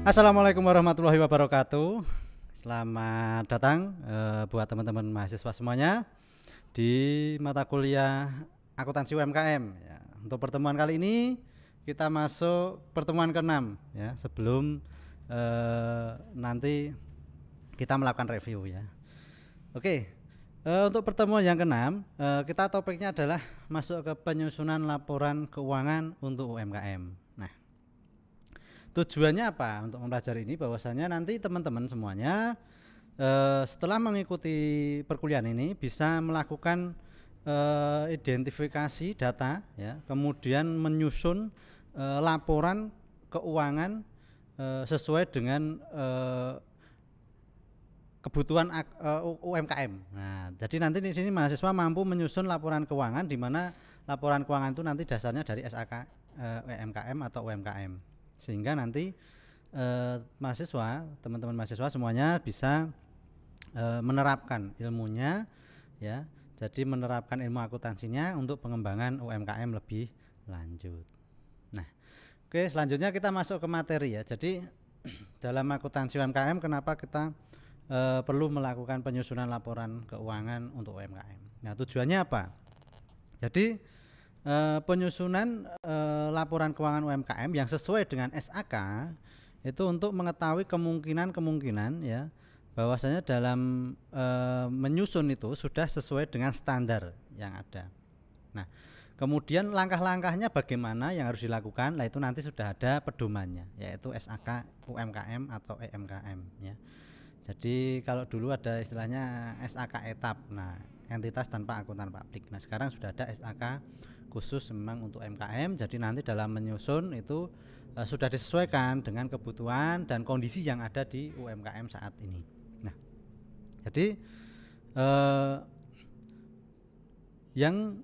Assalamualaikum warahmatullahi wabarakatuh. Selamat datang buat teman-teman mahasiswa semuanya di mata kuliah akuntansi UMKM ya. Untuk pertemuan kali ini kita masuk pertemuan ke-6 ya, sebelum nanti kita melakukan review ya. Oke. Untuk pertemuan yang ke-6 kita topiknya adalah masuk ke penyusunan laporan keuangan untuk UMKM. Nah, tujuannya apa untuk mempelajari ini? Bahwasanya nanti teman-teman semuanya setelah mengikuti perkuliahan ini bisa melakukan identifikasi data ya, kemudian menyusun laporan keuangan sesuai dengan kebutuhan UMKM. Nah, jadi nanti di sini mahasiswa mampu menyusun laporan keuangan, di mana laporan keuangan itu nanti dasarnya dari SAK UMKM atau UMKM, sehingga nanti mahasiswa, teman-teman mahasiswa semuanya bisa menerapkan ilmunya ya. Jadi menerapkan ilmu akuntansinya untuk pengembangan UMKM lebih lanjut. Nah, oke, selanjutnya kita masuk ke materi ya. Jadi dalam akuntansi UMKM kenapa kita perlu melakukan penyusunan laporan keuangan untuk UMKM. Nah, tujuannya apa? Jadi penyusunan laporan keuangan UMKM yang sesuai dengan SAK itu untuk mengetahui kemungkinan ya, bahwasanya dalam menyusun itu sudah sesuai dengan standar yang ada. Nah, kemudian langkah-langkahnya bagaimana yang harus dilakukan, lah itu nanti sudah ada pedomannya, yaitu SAK UMKM atau EMKM ya. Jadi kalau dulu ada istilahnya SAK etap, nah entitas tanpa akuntan publik. Nah sekarang sudah ada SAK khusus memang untuk UMKM. Jadi nanti dalam menyusun itu sudah disesuaikan dengan kebutuhan dan kondisi yang ada di UMKM saat ini. Nah, jadi yang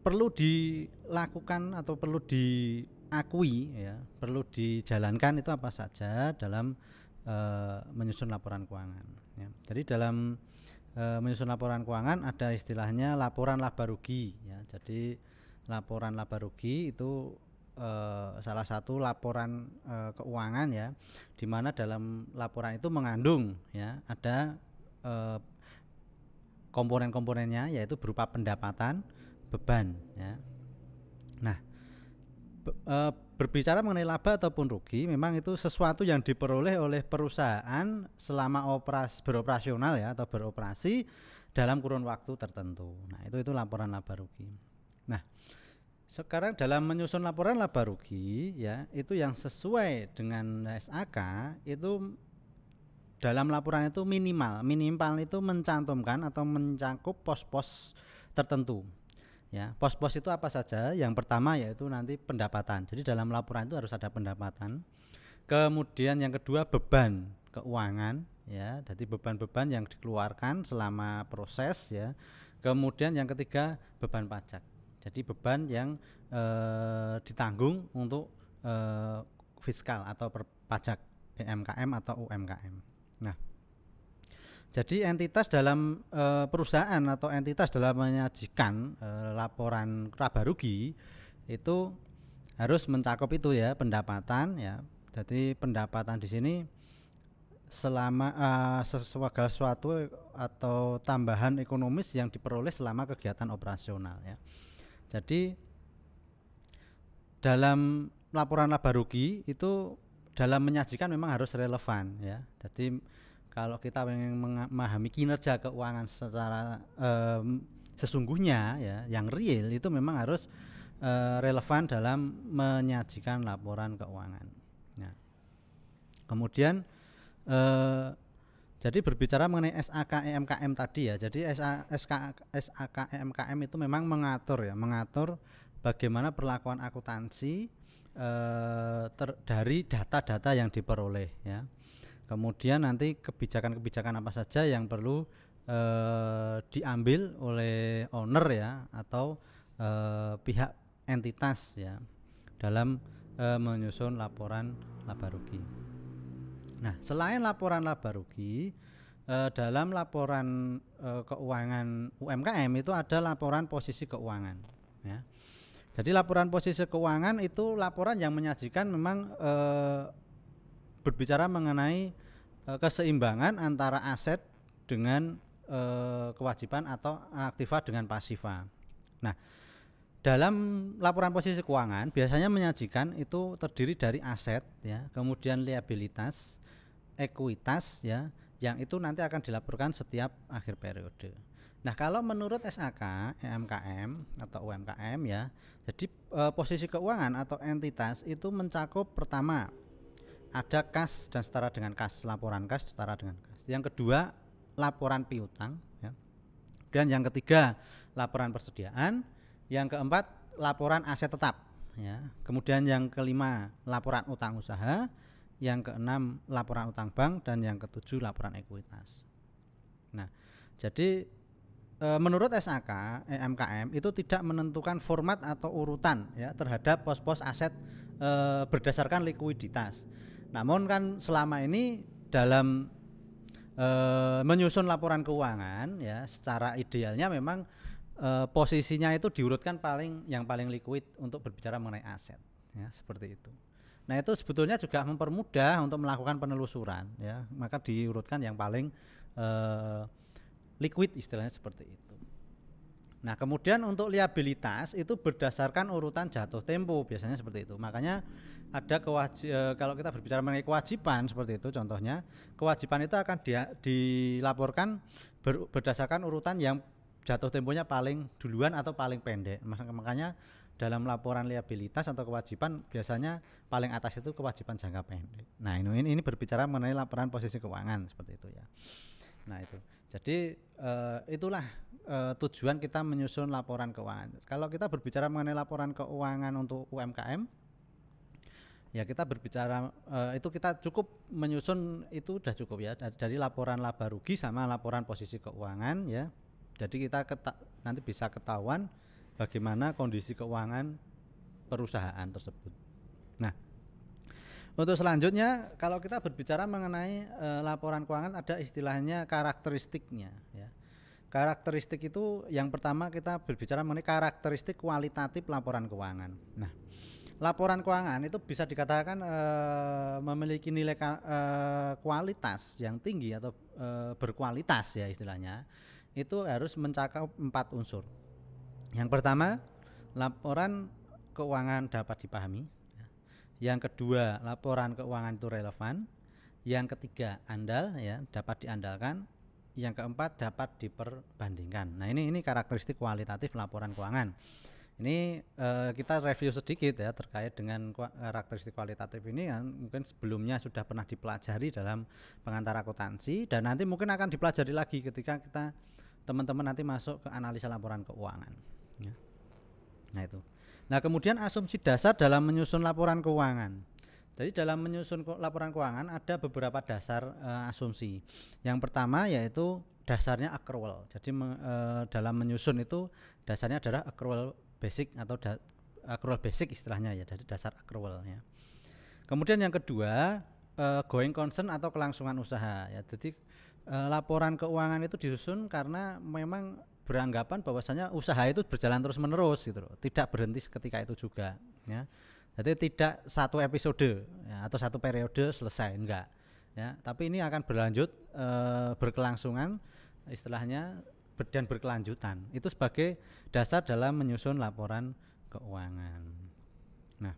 perlu dilakukan atau perlu diakui ya, perlu dijalankan itu apa saja dalam menyusun laporan keuangan ya. Jadi dalam menyusun laporan keuangan ada istilahnya laporan laba rugi ya. Jadi laporan laba rugi itu salah satu laporan keuangan ya, di mana dalam laporan itu mengandung ya ada komponen-komponennya, yaitu berupa pendapatan, beban ya. Nah, berbicara mengenai laba ataupun rugi, memang itu sesuatu yang diperoleh oleh perusahaan selama beroperasional ya, atau beroperasi dalam kurun waktu tertentu. Nah, itu laporan laba rugi. Nah, sekarang dalam menyusun laporan laba rugi ya, itu yang sesuai dengan SAK itu dalam laporan itu minimal itu mencantumkan atau mencakup pos-pos tertentu. Ya, pos-pos itu apa saja? Yang pertama yaitu nanti pendapatan. Jadi dalam laporan itu harus ada pendapatan. Kemudian yang kedua beban keuangan ya. Jadi beban-beban yang dikeluarkan selama proses ya. Kemudian yang ketiga beban pajak. Jadi beban yang ditanggung untuk fiskal atau pajak EMKM atau UMKM. Nah, jadi entitas dalam perusahaan atau entitas dalam menyajikan laporan laba rugi itu harus mencakup itu ya, pendapatan ya. Jadi pendapatan di sini selama sesuatu atau tambahan ekonomis yang diperoleh selama kegiatan operasional ya. Jadi dalam laporan laba rugi itu dalam menyajikan memang harus relevan ya. Jadi kalau kita ingin memahami kinerja keuangan secara sesungguhnya ya, yang real, itu memang harus relevan dalam menyajikan laporan keuangan. Nah, kemudian jadi berbicara mengenai SAK EMKM tadi ya. Jadi SAK EMKM itu memang mengatur bagaimana perlakuan akuntansi dari data-data yang diperoleh ya. Kemudian nanti kebijakan-kebijakan apa saja yang perlu diambil oleh owner ya, atau pihak entitas ya, dalam menyusun laporan laba rugi. Nah, selain laporan laba rugi, dalam laporan keuangan UMKM itu ada laporan posisi keuangan ya. Jadi laporan posisi keuangan itu laporan yang menyajikan memang berbicara mengenai keseimbangan antara aset dengan kewajiban atau aktiva dengan pasiva. Nah, dalam laporan posisi keuangan biasanya menyajikan itu terdiri dari aset ya, kemudian liabilitas, ekuitas ya, yang itu nanti akan dilaporkan setiap akhir periode. Nah, kalau menurut SAK, EMKM atau UMKM ya, jadi posisi keuangan atau entitas itu mencakup pertama ada kas dan setara dengan kas, laporan kas setara dengan kas. Yang kedua, laporan piutang ya. Dan yang ketiga, laporan persediaan. Yang keempat, laporan aset tetap ya. Kemudian yang kelima, laporan utang usaha. Yang keenam, laporan utang bank, dan yang ketujuh, laporan ekuitas. Nah, jadi menurut SAK EMKM itu tidak menentukan format atau urutan ya terhadap pos-pos aset berdasarkan likuiditas. Namun kan selama ini dalam menyusun laporan keuangan ya, secara idealnya memang posisinya itu diurutkan yang paling liquid untuk berbicara mengenai aset ya, seperti itu. Nah, itu sebetulnya juga mempermudah untuk melakukan penelusuran ya, maka diurutkan yang paling liquid istilahnya seperti itu. Nah, kemudian untuk liabilitas itu berdasarkan urutan jatuh tempo biasanya seperti itu. Makanya ada kalau kita berbicara mengenai kewajiban seperti itu, contohnya kewajiban itu akan dilaporkan berdasarkan urutan yang jatuh temponya paling duluan atau paling pendek. Makanya dalam laporan liabilitas atau kewajiban biasanya paling atas itu kewajiban jangka pendek. Nah, ini berbicara mengenai laporan posisi keuangan seperti itu ya. Nah, itu. Jadi itulah tujuan kita menyusun laporan keuangan. Kalau kita berbicara mengenai laporan keuangan untuk UMKM, ya kita berbicara itu kita cukup menyusun itu sudah cukup ya, dari laporan laba rugi sama laporan posisi keuangan ya. Jadi kita nanti bisa ketahuan bagaimana kondisi keuangan perusahaan tersebut. Nah, untuk selanjutnya kalau kita berbicara mengenai laporan keuangan ada istilahnya karakteristiknya ya. Karakteristik itu yang pertama kita berbicara mengenai karakteristik kualitatif laporan keuangan. Nah, laporan keuangan itu bisa dikatakan memiliki nilai kualitas yang tinggi atau berkualitas ya istilahnya. Itu harus mencakup 4 unsur. Yang pertama, laporan keuangan dapat dipahami. Yang kedua, laporan keuangan itu relevan. Yang ketiga, andal ya, dapat diandalkan. Yang keempat, dapat diperbandingkan. Nah, ini karakteristik kualitatif laporan keuangan. Ini kita review sedikit ya terkait dengan karakteristik kualitatif ini yang mungkin sebelumnya sudah pernah dipelajari dalam pengantar akuntansi dan nanti mungkin akan dipelajari lagi ketika kita teman-teman nanti masuk ke analisa laporan keuangan ya. Nah, itu. Nah, kemudian asumsi dasar dalam menyusun laporan keuangan. Jadi dalam menyusun laporan keuangan ada beberapa dasar asumsi. Yang pertama yaitu dasarnya accrual. Jadi dalam menyusun itu dasarnya adalah accrual basic atau accrual basic istilahnya ya, dari dasar accrual ya. Kemudian yang kedua going concern atau kelangsungan usaha ya. Jadi laporan keuangan itu disusun karena memang beranggapan bahwasanya usaha itu berjalan terus menerus gitu loh, tidak berhenti ketika itu juga ya. Jadi tidak satu episode ya, atau satu periode selesai, enggak ya, tapi ini akan berlanjut berkelangsungan istilahnya dan berkelanjutan. Itu sebagai dasar dalam menyusun laporan keuangan. Nah,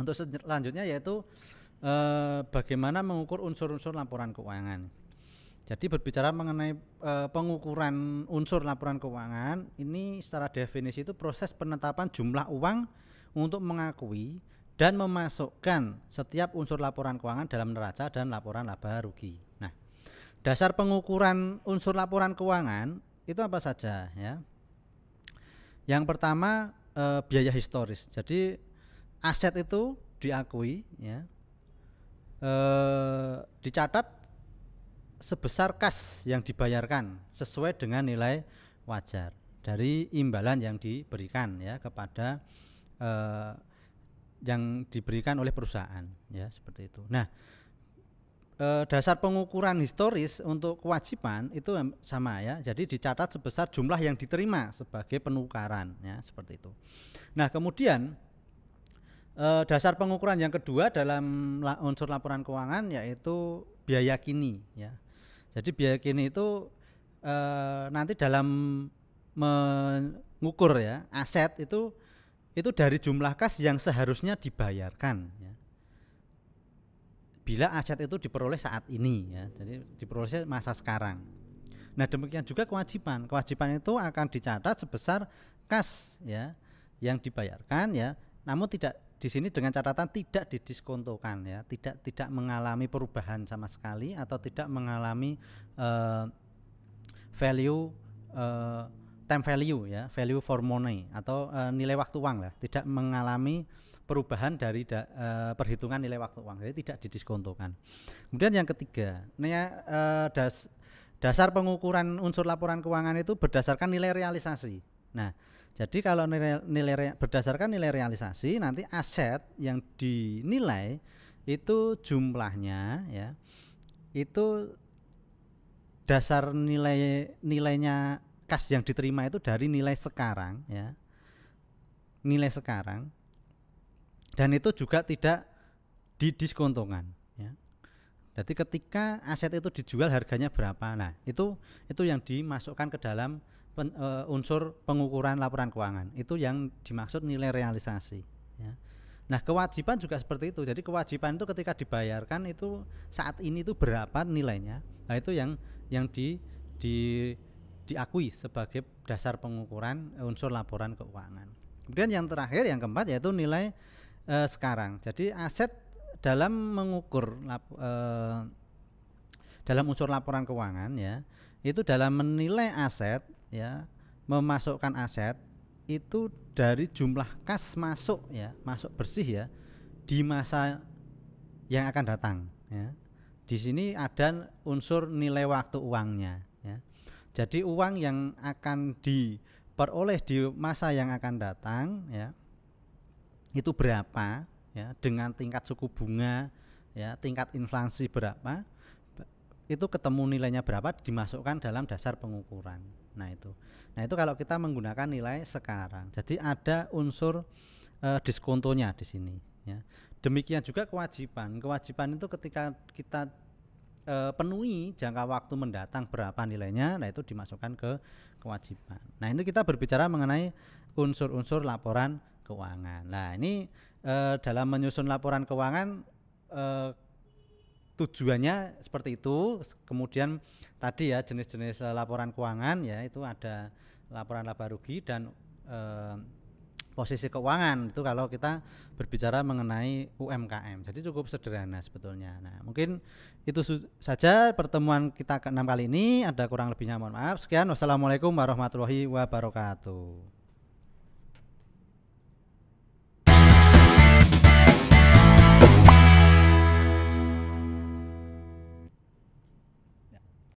untuk selanjutnya yaitu bagaimana mengukur unsur-unsur laporan keuangan. Jadi berbicara mengenai pengukuran unsur laporan keuangan, ini secara definisi itu proses penetapan jumlah uang untuk mengakui dan memasukkan setiap unsur laporan keuangan dalam neraca dan laporan laba rugi. Nah, dasar pengukuran unsur laporan keuangan itu apa saja ya? Yang pertama biaya historis. Jadi aset itu diakui ya, dicatat sebesar kas yang dibayarkan sesuai dengan nilai wajar dari imbalan yang diberikan ya kepada yang diberikan oleh perusahaan ya, seperti itu. Nah, dasar pengukuran historis untuk kewajiban itu sama ya. Jadi dicatat sebesar jumlah yang diterima sebagai penukaran ya, seperti itu. Nah, kemudian Dasar pengukuran yang kedua dalam unsur laporan keuangan yaitu biaya kini ya. Jadi biaya kini itu nanti dalam mengukur ya aset itu dari jumlah kas yang seharusnya dibayarkan ya. Bila aset itu diperoleh saat ini ya, jadi diperoleh masa sekarang. Nah demikian juga kewajiban itu akan dicatat sebesar kas ya yang dibayarkan ya, namun tidak di sini dengan catatan tidak didiskontokan ya, tidak mengalami perubahan sama sekali atau tidak mengalami value time value ya, value for money atau nilai waktu uang lah, tidak mengalami perubahan dari perhitungan nilai waktu uang, jadi tidak didiskontokan. Kemudian yang ketiga, dasar pengukuran unsur laporan keuangan itu berdasarkan nilai realisasi. Nah, jadi kalau berdasarkan nilai realisasi, nanti aset yang dinilai itu jumlahnya ya, itu dasar nilainya kas yang diterima itu dari nilai sekarang ya, nilai sekarang, dan itu juga tidak didiskontokan ya. Jadi ketika aset itu dijual harganya berapa, nah itu yang dimasukkan ke dalam unsur pengukuran laporan keuangan, itu yang dimaksud nilai realisasi ya. Nah kewajiban juga seperti itu, jadi kewajiban itu ketika dibayarkan itu saat ini itu berapa nilainya, nah itu yang diakui sebagai dasar pengukuran unsur laporan keuangan. Kemudian yang terakhir, yang keempat, yaitu nilai sekarang. Jadi aset dalam mengukur dalam unsur laporan keuangan ya, itu dalam menilai aset ya, memasukkan aset itu dari jumlah kas masuk ya, masuk bersih ya di masa yang akan datang ya. Di sini ada unsur nilai waktu uangnya ya. Jadi uang yang akan diperoleh di masa yang akan datang ya, itu berapa ya, dengan tingkat suku bunga ya, tingkat inflasi berapa, itu ketemu nilainya berapa, dimasukkan dalam dasar pengukuran. Nah itu kalau kita menggunakan nilai sekarang. Jadi ada unsur diskontonya di sini ya. Demikian juga kewajiban itu ketika kita penuhi jangka waktu mendatang berapa nilainya, nah itu dimasukkan ke kewajiban. Nah ini kita berbicara mengenai unsur-unsur laporan keuangan. Nah ini dalam menyusun laporan keuangan tujuannya seperti itu. Kemudian tadi ya jenis-jenis laporan keuangan ya, itu ada laporan laba rugi dan posisi keuangan, itu kalau kita berbicara mengenai UMKM. Jadi cukup sederhana sebetulnya. Nah mungkin itu saja pertemuan kita ke-6 kali ini. Ada kurang lebihnya mohon maaf. Sekian, wassalamualaikum warahmatullahi wabarakatuh.